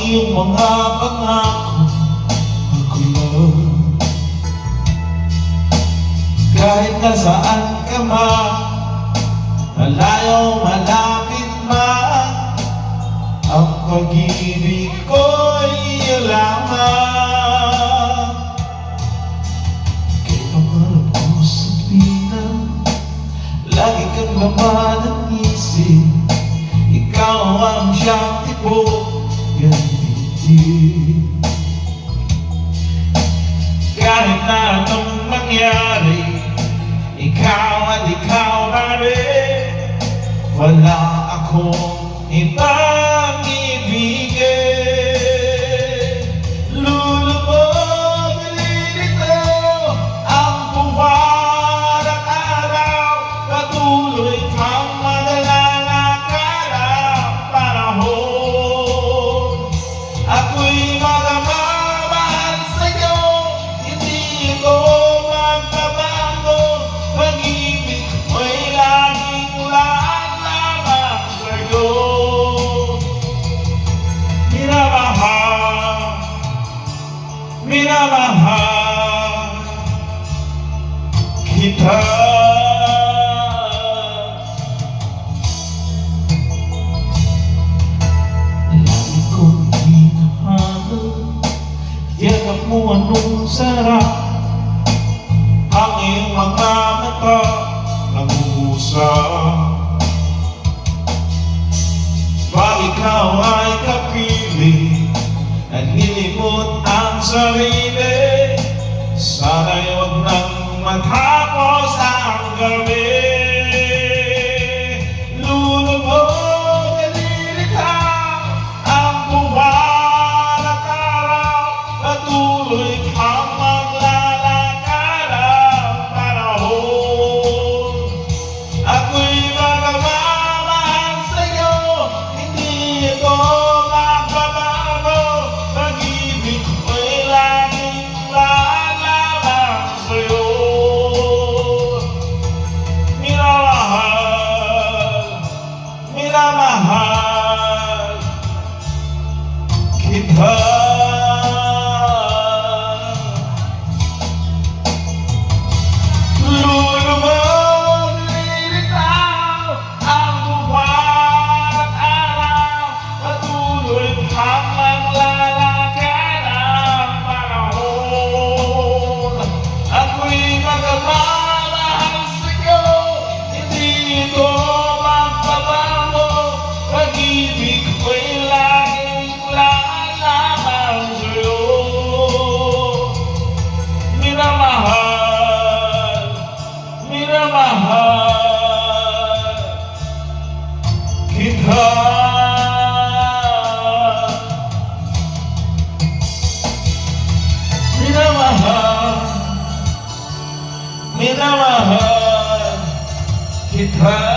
iyong mga pangako ako lang. Kahit nasaan ka man, malayo malapit man, ang pag-ibig ko'y iyo lamang. Kaya pangarap ko sa pinang lagi kang laman ng isip. Ikaw ang siyang tibok ng dibdib. Kahit na anong mangyari, ikaw at ikaw na rin. Wala akong ibang ibigin. Lulubog, nililito ang buwan at araw. Patuloy kang magalalakad ang panahon. Ako'y magmamahal sa'yo, hindi ito magbabago. Pag-ibig ko'y laging lahat lamang sa'yo. Minamahal, minamahal kita. Lagi kong hinahanap, yakap mo anong sarap. Ang iyong mga mata nag-uusap. Pag ikaw ay kapiling, naglilimot ang sarili. Sana'y huwag nang matapos ang gabi. Lulubog, nalilitaw ang buwan at araw. Patuloy kang maglalakad ang panahon. Ako'y magmamahal sa'yo, hindi ito magbabago. Pag-ibig ko'y laging lamang sa'yo. Minamahal, minamahal kita. Pag-ibig ko'y laging lamang sa'yo. Minamahal, minamahal kita. Minamahal, minamahal kita.